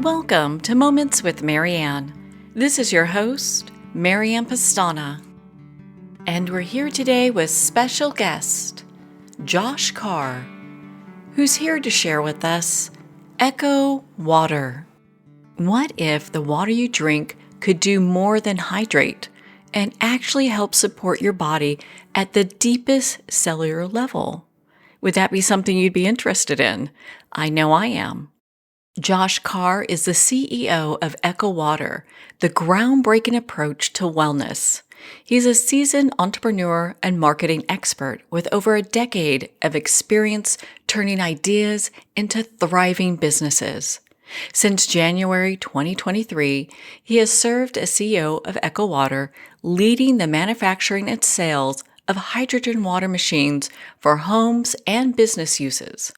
Welcome to Moments with Marianne. This is your host, Marianne Pastana. And we're here today with special guest, Josh Carr, who's here to share with us Echo Water. What if the water you drink could do more than hydrate and actually help support your body at the deepest cellular level? Would that be something you'd be interested in? I know I am. Josh Carr is the CEO of Echo Water, the groundbreaking approach to wellness. He's a seasoned entrepreneur and marketing expert with over a decade of experience turning ideas into thriving businesses. Since January 2023, he has served as CEO of Echo Water, leading the manufacturing and sales of hydrogen water machines for homes and business uses.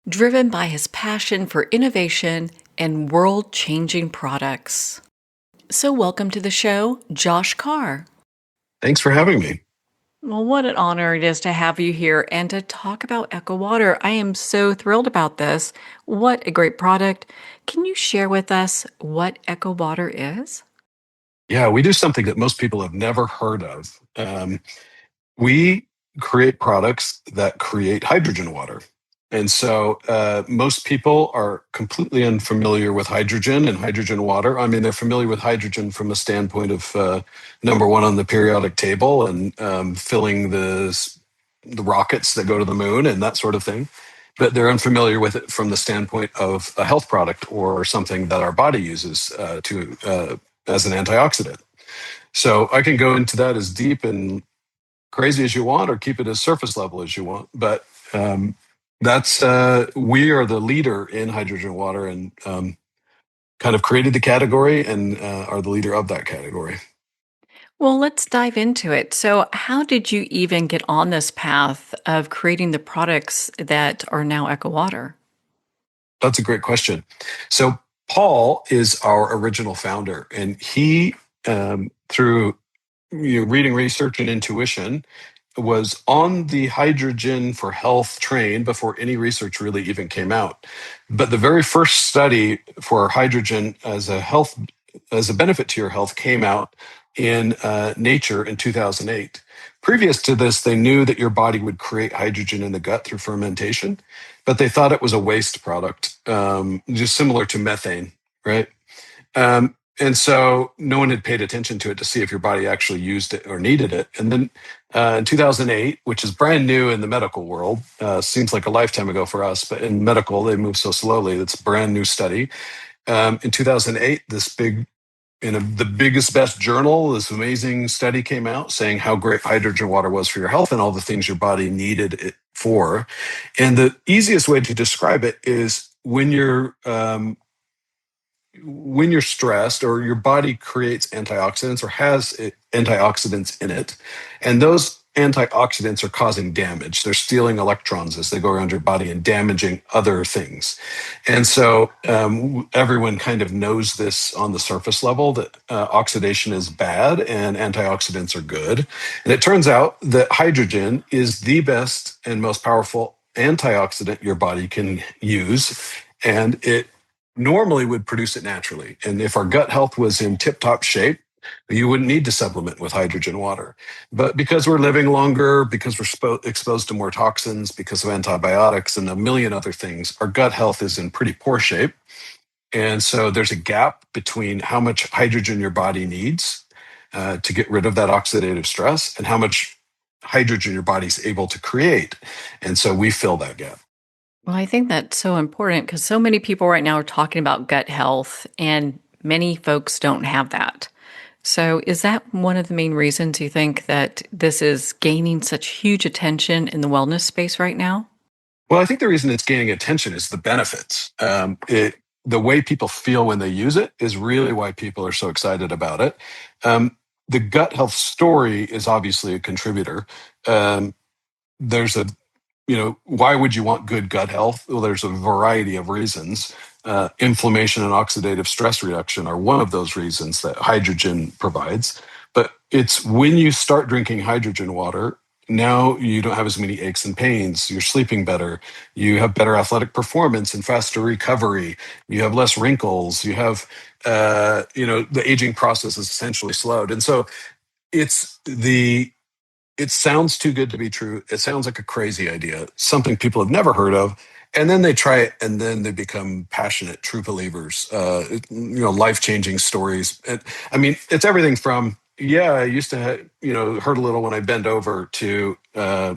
Driven by his passion for innovation and world-changing products. So welcome to the show, Josh Carr. Thanks for having me. Well, what an honor it is to have you here and to talk about Echo Water. I am so thrilled about this. What a great product. Can you share with us what Echo Water is? Yeah, we do something that most people have never heard of. We create products that create hydrogen water. And so most people are completely unfamiliar with hydrogen and hydrogen water. I mean, they're familiar with hydrogen from a standpoint of number one on the periodic table and filling the rockets that go to the moon and that sort of thing. But they're unfamiliar with it from the standpoint of a health product or something that our body uses as an antioxidant. So I can go into that as deep and crazy as you want, or keep it as surface level as you want. But that's we are the leader in hydrogen water, and kind of created the category and are the leader of that category. Well, let's dive into it. So, how did you even get on this path of creating the products that are now Echo Water? That's a great question. So Paul is our original founder, and he, through reading research and intuition, was on the hydrogen for health train before any research really even came out. But the very first study for hydrogen as a benefit to your health came out in Nature in 2008. Previous to this, they knew that your body would create hydrogen in the gut through fermentation, but they thought it was a waste product, just similar to methane, right? And so no one had paid attention to it to see if your body actually used it or needed it. And then in 2008, which is brand new in the medical world, seems like a lifetime ago for us, but in medical, they move so slowly. It's a brand new study. In 2008, the biggest, best journal, this amazing study came out saying how great hydrogen water was for your health and all the things your body needed it for. And the easiest way to describe it is when you're stressed, or your body creates antioxidants or has antioxidants in it, and those antioxidants are causing damage. They're stealing electrons as they go around your body and damaging other things. And so everyone kind of knows this on the surface level, that oxidation is bad and antioxidants are good. And it turns out that hydrogen is the best and most powerful antioxidant your body can use, and it normally would produce it naturally. And if our gut health was in tip-top shape, you wouldn't need to supplement with hydrogen water. But because we're living longer, because we're exposed to more toxins, because of antibiotics and a million other things, our gut health is in pretty poor shape. And so there's a gap between how much hydrogen your body needs to get rid of that oxidative stress and how much hydrogen your body's able to create. And so we fill that gap. Well, I think that's so important because so many people right now are talking about gut health, and many folks don't have that. So, is that one of the main reasons you think that this is gaining such huge attention in the wellness space right now? Well, I think the reason it's gaining attention is the benefits. The way people feel when they use it is really why people are so excited about it. The gut health story is obviously a contributor. There's a why would you want good gut health? Well, there's a variety of reasons. Inflammation and oxidative stress reduction are one of those reasons that hydrogen provides. But it's when you start drinking hydrogen water, Now you don't have as many aches and pains. You're sleeping better. You have better athletic performance and faster recovery. You have less wrinkles. You have, the aging process is essentially slowed. And so it's the it sounds too good to be true. It sounds like a crazy idea, something people have never heard of. And then they try it and then they become passionate, true believers, life changing stories. I mean, it's everything from, yeah, I used to, hurt a little when I bend over to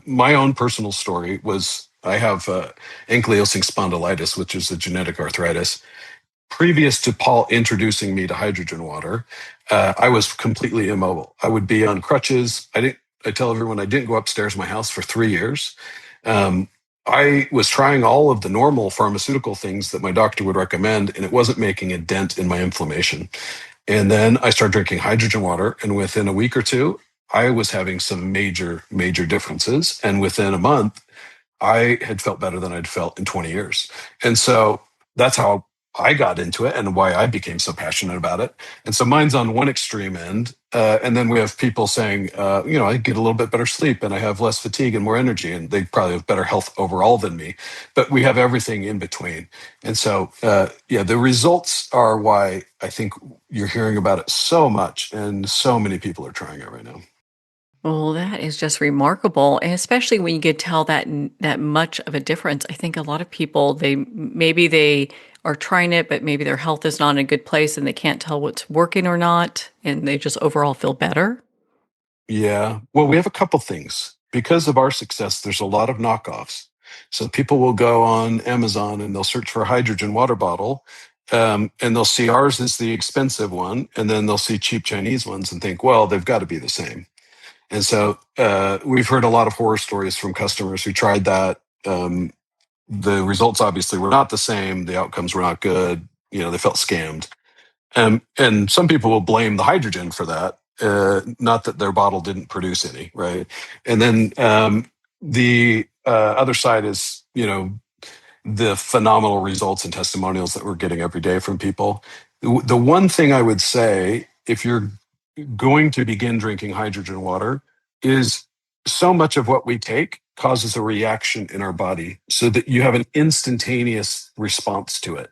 my own personal story was I have ankylosing spondylitis, which is a genetic arthritis. Previous to Paul introducing me to hydrogen water, I was completely immobile. I would be on crutches. I tell everyone I didn't go upstairs my house for 3 years. Um, I was trying all of the normal pharmaceutical things that my doctor would recommend, and it wasn't making a dent in my inflammation. And then I started drinking hydrogen water, and within a week or two, I was having some major, major differences. And within a month, I had felt better than I'd felt in 20 years. And so that's how I got into it and why I became so passionate about it. And so mine's on one extreme end. And then we have people saying, I get a little bit better sleep and I have less fatigue and more energy, and they probably have better health overall than me. But we have everything in between. And so, the results are why I think you're hearing about it so much, and so many people are trying it right now. Well, that is just remarkable, and especially when you could tell that much of a difference. I think a lot of people maybe they are trying it, but maybe their health is not in a good place, and they can't tell what's working or not, and they just overall feel better. Yeah. Well, we have a couple things. Because of our success, there's a lot of knockoffs. So people will go on Amazon and they'll search for a hydrogen water bottle, and they'll see ours is the expensive one. And then they'll see cheap Chinese ones and think, well, they've got to be the same. And so we've heard a lot of horror stories from customers who tried that. The results obviously were not the same. The outcomes were not good. They felt scammed. And some people will blame the hydrogen for that, not that their bottle didn't produce any, right? And then the other side is, the phenomenal results and testimonials that we're getting every day from people. The one thing I would say, if you're going to begin drinking hydrogen water, is so much of what we take causes a reaction in our body so that you have an instantaneous response to it.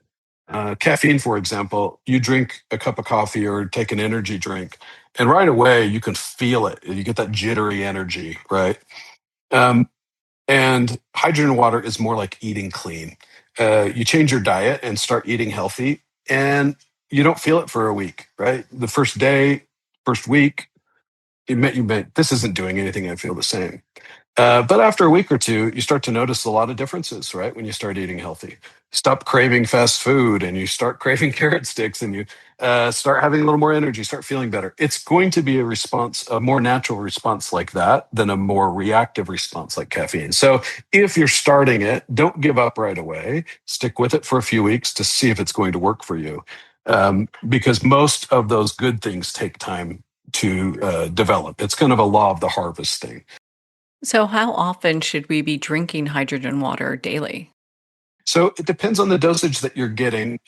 Caffeine, for example, you drink a cup of coffee or take an energy drink, and right away you can feel it. You get that jittery energy, right? Um, and hydrogen water is more like eating clean. You change your diet and start eating healthy, and you don't feel it for a week, right? The first day, first week, this isn't doing anything. I feel the same. But after a week or two, you start to notice a lot of differences, right? When you start eating healthy, stop craving fast food, and you start craving carrot sticks, and you start having a little more energy, start feeling better. It's going to be a response, a more natural response like that than a more reactive response like caffeine. So if you're starting it, don't give up right away. Stick with it for a few weeks to see if it's going to work for you. Because most of those good things take time to develop. It's kind of a law of the harvest thing. So, how often should we be drinking hydrogen water daily? So it depends on the dosage that you're getting.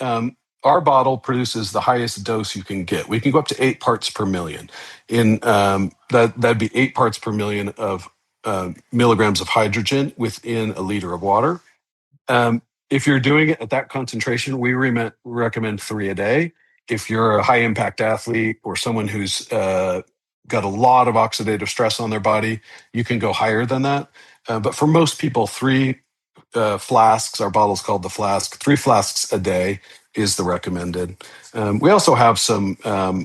Our bottle produces the highest dose you can get. We can go up to 8 parts per million. That'd be 8 parts per million of milligrams of hydrogen within a liter of water. Um, if you're doing it at that concentration, we recommend 3 a day. If you're a high impact athlete or someone who's got a lot of oxidative stress on their body, you can go higher than that. But for most people, three flasks, our bottle's called the flask, 3 flasks a day is the recommended. We also have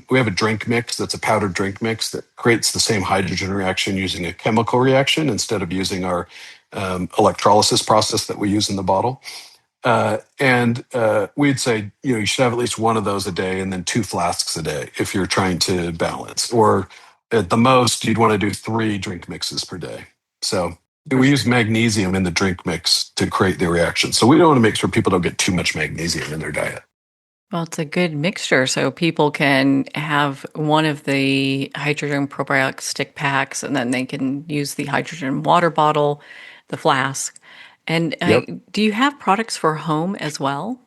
we have a drink mix that's a powdered drink mix that creates the same hydrogen reaction using a chemical reaction instead of using our electrolysis process that we use in the bottle. And we'd say, you should have at least one of those a day and then 2 flasks a day if you're trying to balance. Or at the most, you'd want to do 3 drink mixes per day. So we use magnesium in the drink mix to create the reaction. So we don't want to make sure people don't get too much magnesium in their diet. Well, it's a good mixture, so people can have one of the hydrogen probiotic stick packs, and then they can use the hydrogen water bottle, the flask. And Yep. do you have products for home as well?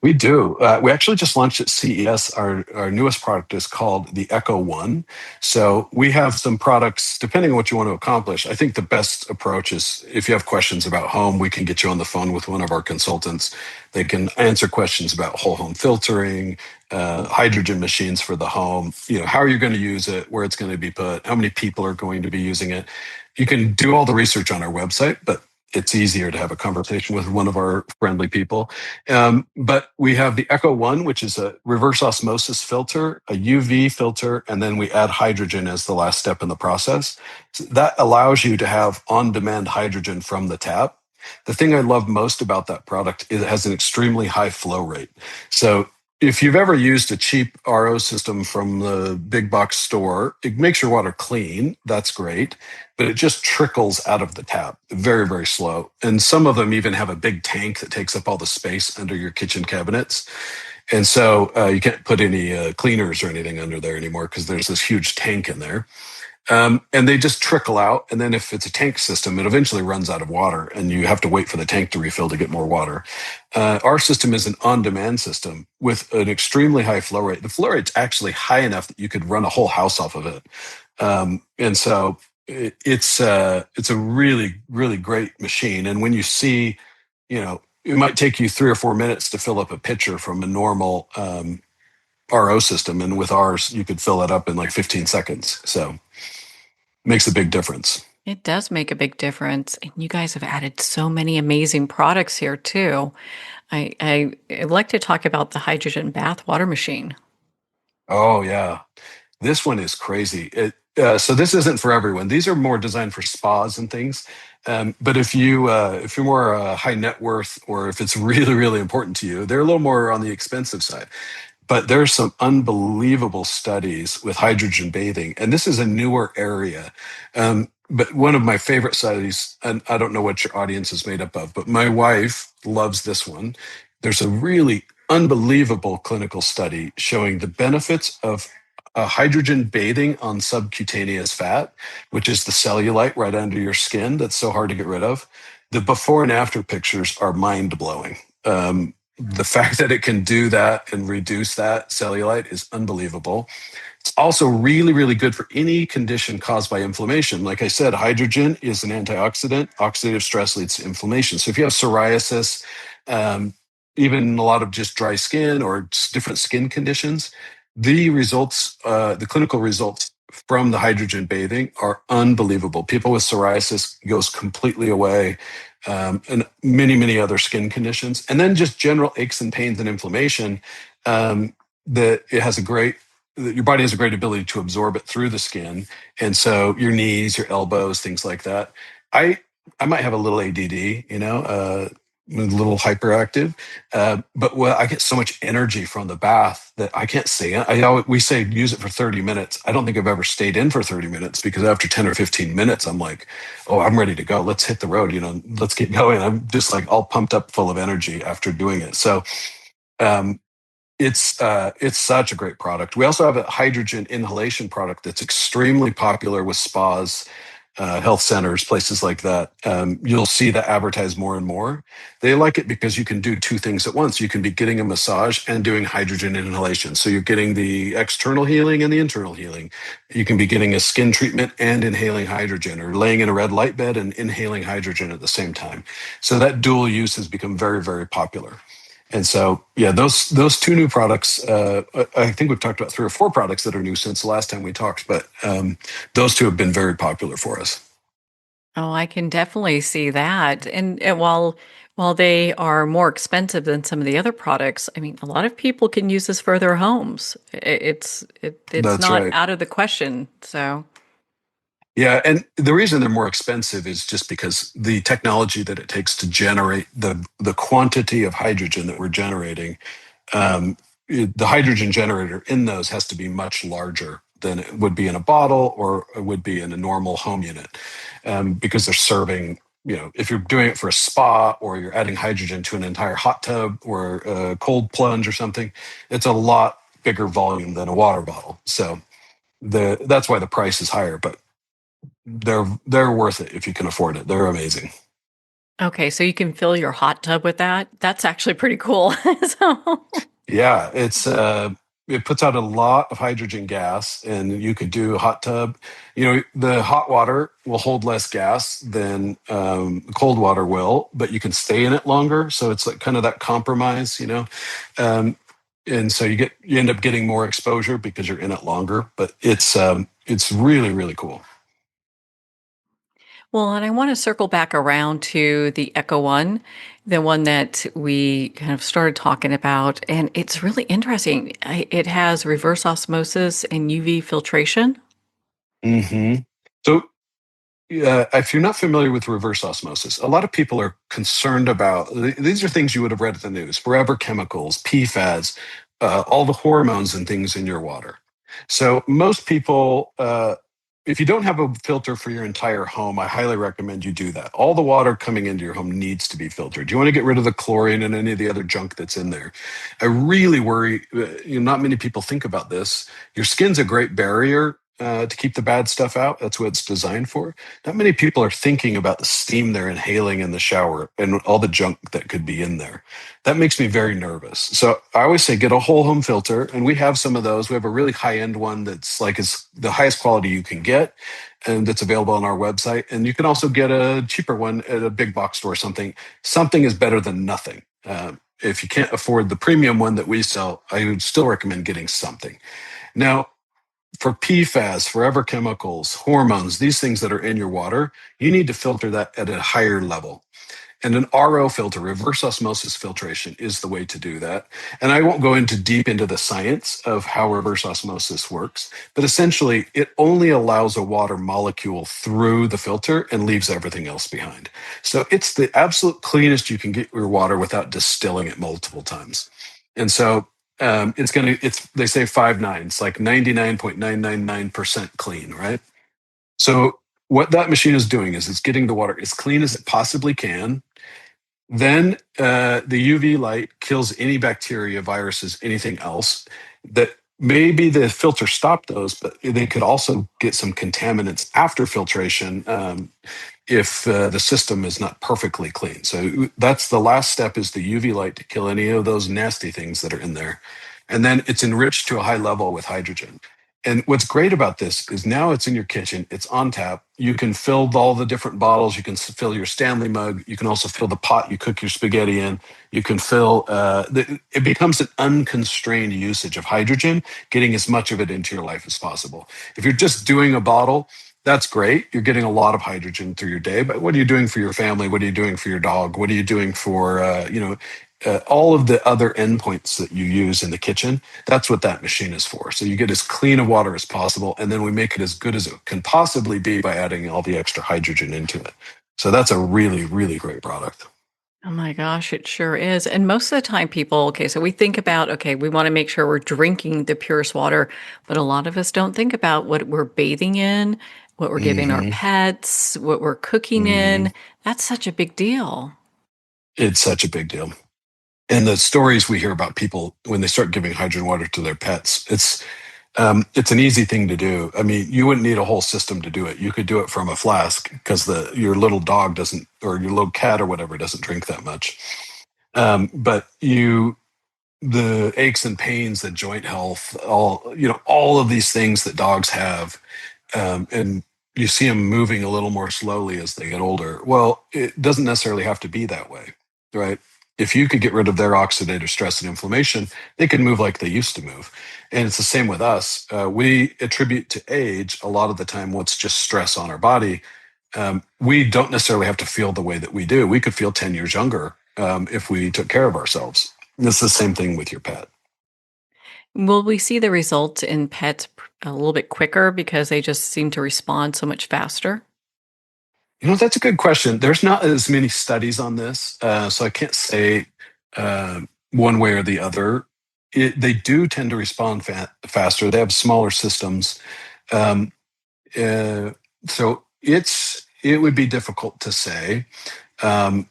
We do. We actually just launched at CES. Our newest product is called the Echo One. So we have some products, depending on what you want to accomplish. I think the best approach is if you have questions about home, we can get you on the phone with one of our consultants. They can answer questions about whole home filtering, hydrogen machines for the home, how are you going to use it, where it's going to be put, how many people are going to be using it. You can do all the research on our website, but it's easier to have a conversation with one of our friendly people. But we have the Echo One, which is a reverse osmosis filter, a UV filter, and then we add hydrogen as the last step in the process. So that allows you to have on-demand hydrogen from the tap. The thing I love most about that product is it has an extremely high flow rate. So if you've ever used a cheap RO system from the big box store, it makes your water clean. That's great, but it just trickles out of the tap very, very slow. And some of them even have a big tank that takes up all the space under your kitchen cabinets. And so you can't put any cleaners or anything under there anymore because there's this huge tank in there. And they just trickle out. And then if it's a tank system, it eventually runs out of water and you have to wait for the tank to refill to get more water. Our system is an on-demand system with an extremely high flow rate. The flow rate's actually high enough that you could run a whole house off of it. And so it's a really, really great machine. And when you see, it might take you 3 or 4 minutes to fill up a pitcher from a normal RO system. And with ours, you could fill it up in like 15 seconds. So makes a big difference. It does make a big difference. And you guys have added so many amazing products here, too. I'd like to talk about the hydrogen bath water machine. Oh, yeah. This one is crazy. So this isn't for everyone. These are more designed for spas and things. But if you're more high net worth, or if it's really, really important to you, they're a little more on the expensive side. But there's some unbelievable studies with hydrogen bathing, and this is a newer area. But one of my favorite studies, and I don't know what your audience is made up of, but my wife loves this one. There's a really unbelievable clinical study showing the benefits of hydrogen bathing on subcutaneous fat, which is the cellulite right under your skin that's so hard to get rid of. The before and after pictures are mind blowing. The fact that it can do that and reduce that cellulite is unbelievable. It's also really, really good for any condition caused by inflammation. Like I said, hydrogen is an antioxidant. Oxidative stress leads to inflammation. So if you have psoriasis, um, even a lot of just dry skin or different skin conditions, the clinical results from the hydrogen bathing are unbelievable. People with psoriasis goes completely away, and many, many other skin conditions. And then just general aches and pains and inflammation, that it has your body has a great ability to absorb it through the skin. And so your knees, your elbows, things like that. I, I might have a little ADD, a little hyperactive, but I get so much energy from the bath that I can't stay in. We say use it for 30 minutes. I don't think I've ever stayed in for 30 minutes because after 10 or 15 minutes, I'm like, oh, I'm ready to go. Let's hit the road. Let's get going. I'm just like all pumped up, full of energy after doing it. So um, it's such a great product. We also have a hydrogen inhalation product that's extremely popular with spas, health centers, places like that. You'll see that advertised more and more. They like it because you can do two things at once. You can be getting a massage and doing hydrogen inhalation. So you're getting the external healing and the internal healing. You can be getting a skin treatment and inhaling hydrogen, or laying in a red light bed and inhaling hydrogen at the same time. So that dual use has become very, very popular. And so, yeah, those two new products. I think we've talked about 3 or 4 products that are new since the last time we talked, but those two have been very popular for us. Oh, I can definitely see that. And while they are more expensive than some of the other products, I mean, a lot of people can use this for their homes. It's That's not right. out of the question. So, Yeah, and the reason they're more expensive is just because the technology that it takes to generate the quantity of hydrogen that we're generating, the hydrogen generator in those has to be much larger than it would be in a bottle or it would be in a normal home unit, because they're serving. If you're doing it for a spa or you're adding hydrogen to an entire hot tub or a cold plunge or something, it's a lot bigger volume than a water bottle. So that's why the price is higher, but they're worth it if you can afford it. They're amazing. Okay, so you can fill your hot tub with that. That's actually pretty cool. So, Yeah, it puts out a lot of hydrogen gas, and you could do a hot tub. The hot water will hold less gas than cold water will, but you can stay in it longer. So it's like kind of that compromise. Um, and so you end up getting more exposure because you're in it longer. But it's really really cool. well, and I want to circle back around to the Echo One, the one that we kind of started talking about, and it's really interesting. It has reverse osmosis and UV filtration. hmm So if you're not familiar with reverse osmosis, a lot of people are concerned about these are things you would have read in the news: forever chemicals, PFAS, all the hormones and things in your water. So most people, if you don't have a filter for your entire home, I highly recommend you do that. All the water coming into your home needs to be filtered. You want to get rid of the chlorine and any of the other junk that's in there. I really worry. Not many people think about this. Your skin's a great barrier. To keep the bad stuff out. That's what it's designed for. Not many people are thinking about the steam they're inhaling in the shower and all the junk that could be in there. That makes me very nervous. So I always say get a whole home filter, and we have some of those. We have a really high end one that's like is the highest quality you can get, and that's available on our website. And you can also get a cheaper one at a big box store or something. Something is better than nothing. If you can't afford the premium one that we sell, I would still recommend getting something. Now, for PFAS, forever chemicals, hormones, these things that are in your water, you need to filter that at a higher level. And an RO filter, reverse osmosis filtration, is the way to do that. And I won't go into deep into the science of how reverse osmosis works, but essentially it only allows a water molecule through the filter and leaves everything else behind. So it's the absolute cleanest you can get your water without distilling it multiple times. And so it's they say 5 nines, like 99.999% clean, right? So what that machine is doing is it's getting the water as clean as it possibly can. Then the UV light kills any bacteria, viruses, anything else that maybe the filter stopped those, but they could also get some contaminants after filtration if the system is not perfectly clean. So that's the last step is the UV light to kill any of those nasty things that are in there. And then it's enriched to a high level with hydrogen. And what's great about this is now it's in your kitchen, it's on tap. You can fill all the different bottles. You can fill your Stanley mug. You can also fill the pot you cook your spaghetti in. You can fill, it becomes an unconstrained usage of hydrogen, getting as much of it into your life as possible. If you're just doing a bottle, that's great. You're getting a lot of hydrogen through your day, but what are you doing for your family? What are you doing for your dog? What are you doing for, all of the other endpoints that you use in the kitchen? That's what that machine is for. So you get as clean of water as possible, and then we make it as good as it can possibly be by adding all the extra hydrogen into it. So that's a really, really great product. Oh my gosh, it sure is. And most of the time, people, okay, so we think about, okay, we want to make sure we're drinking the purest water, but a lot of us don't think about what we're bathing in, what we're giving our hmm pets, what we're cooking hmm in. That's such a big deal. It's such a big deal. And the stories we hear about people when they start giving hydrogen water to their pets, it's an easy thing to do. I mean, you wouldn't need a whole system to do it. You could do it from a flask because your little dog doesn't, or your little cat or whatever doesn't drink that much. But the aches and pains, the joint health, all of these things that dogs have, and you see them moving a little more slowly as they get older. Well, it doesn't necessarily have to be that way, right? If you could get rid of their oxidative stress and inflammation, they could move like they used to move. And it's the same with us. We attribute to age a lot of the time what's just stress on our body. We don't necessarily have to feel the way that we do. We could feel 10 years younger if we took care of ourselves. And it's the same thing with your pet. Will we see the results in pets a little bit quicker because they just seem to respond so much faster? That's a good question. There's not as many studies on this, so I can't say one way or the other. They do tend to respond faster. They have smaller systems, um, uh, so it would be difficult to say, um,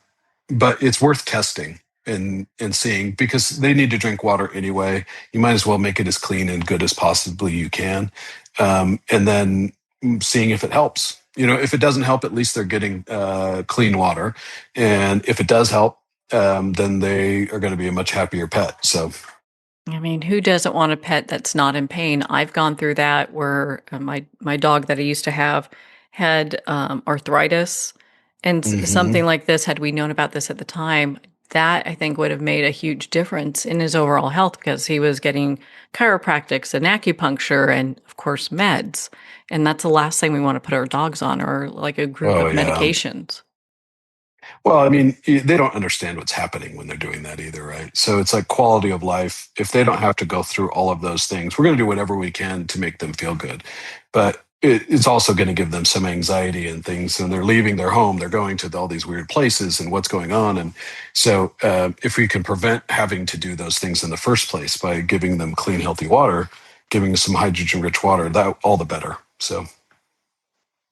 but it's worth testing and seeing because they need to drink water anyway. You might as well make it as clean and good as possibly you can, and then seeing if it helps. if it doesn't help, at least they're getting clean water. And if it does help, then they are going to be a much happier pet. So, I mean, who doesn't want a pet that's not in pain? I've gone through that where my dog that I used to have had arthritis, and mhm. something like this. Had we known about this at the time, that I think would have made a huge difference in his overall health because he was getting chiropractics and acupuncture and, of course, meds. And that's the last thing we want to put our dogs on, or like a group Oh of yeah. medications. Well, I mean, they don't understand what's happening when they're doing that either, right? So it's like quality of life. If they don't have to go through all of those things, we're going to do whatever we can to make them feel good. But it's also going to give them some anxiety and things. And they're leaving their home, they're going to all these weird places and what's going on. And so if we can prevent having to do those things in the first place by giving them clean, healthy water, giving them some hydrogen rich water, that all the better. So.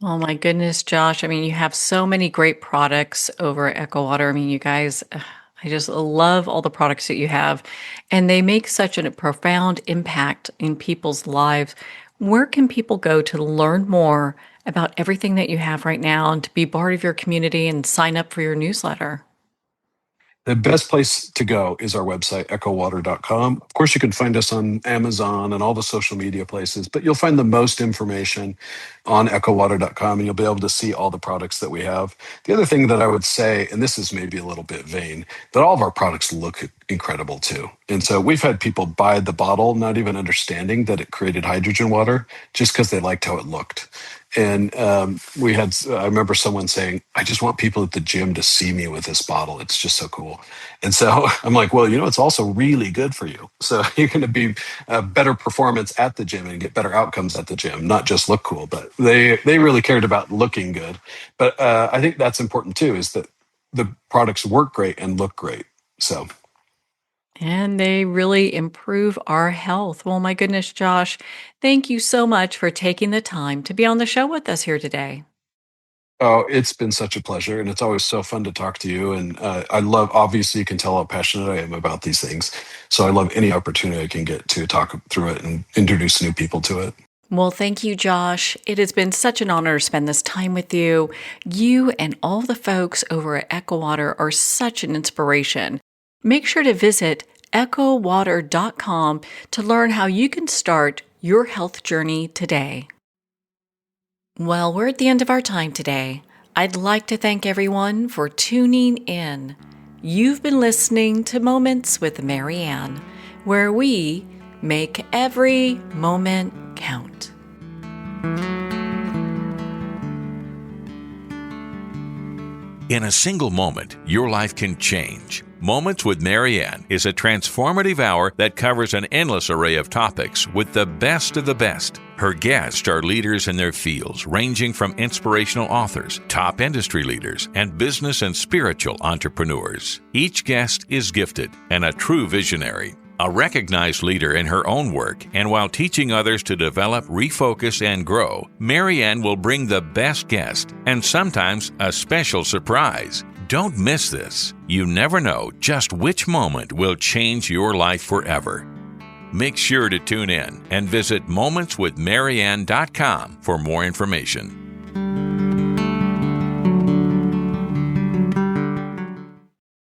Oh my goodness, Josh. I mean, you have so many great products over at Echo Water. I mean, you guys, I just love all the products that you have, and they make such a profound impact in people's lives. Where can people go to learn more about everything that you have right now and to be part of your community and sign up for your newsletter? The best place to go is our website, echowater.com. Of course, you can find us on Amazon and all the social media places, but you'll find the most information on echowater.com, and you'll be able to see all the products that we have. The other thing that I would say, and this is maybe a little bit vain, that all of our products look incredible too. And so we've had people buy the bottle, not even understanding that it created hydrogen water, just because they liked how it looked. And I remember someone saying, I just want people at the gym to see me with this bottle. It's just so cool. And so I'm like, well, it's also really good for you. So you're going to be a better performance at the gym and get better outcomes at the gym, not just look cool, but they really cared about looking good. But I think that's important too, is that the products work great and look great. So. And they really improve our health. Well, my goodness, Josh, thank you so much for taking the time to be on the show with us here today. Oh, it's been such a pleasure, and it's always so fun to talk to you. And I love, obviously, you can tell how passionate I am about these things. So I love any opportunity I can get to talk through it and introduce new people to it. Well, thank you, Josh. It has been such an honor to spend this time with you. You and all the folks over at Echo Water are such an inspiration. Make sure to visit echowater.com to learn how you can start your health journey today. Well, we're at the end of our time today. I'd like to thank everyone for tuning in. You've been listening to Moments with Marianne, where we make every moment count. In a single moment, your life can change. Moments with Marianne is a transformative hour that covers an endless array of topics with the best of the best. Her guests are leaders in their fields, ranging from inspirational authors, top industry leaders, and business and spiritual entrepreneurs. Each guest is gifted and a true visionary. A recognized leader in her own work, and while teaching others to develop, refocus, and grow, Marianne will bring the best guest and sometimes a special surprise. Don't miss this. You never know just which moment will change your life forever. Make sure to tune in and visit momentswithmarianne.com for more information.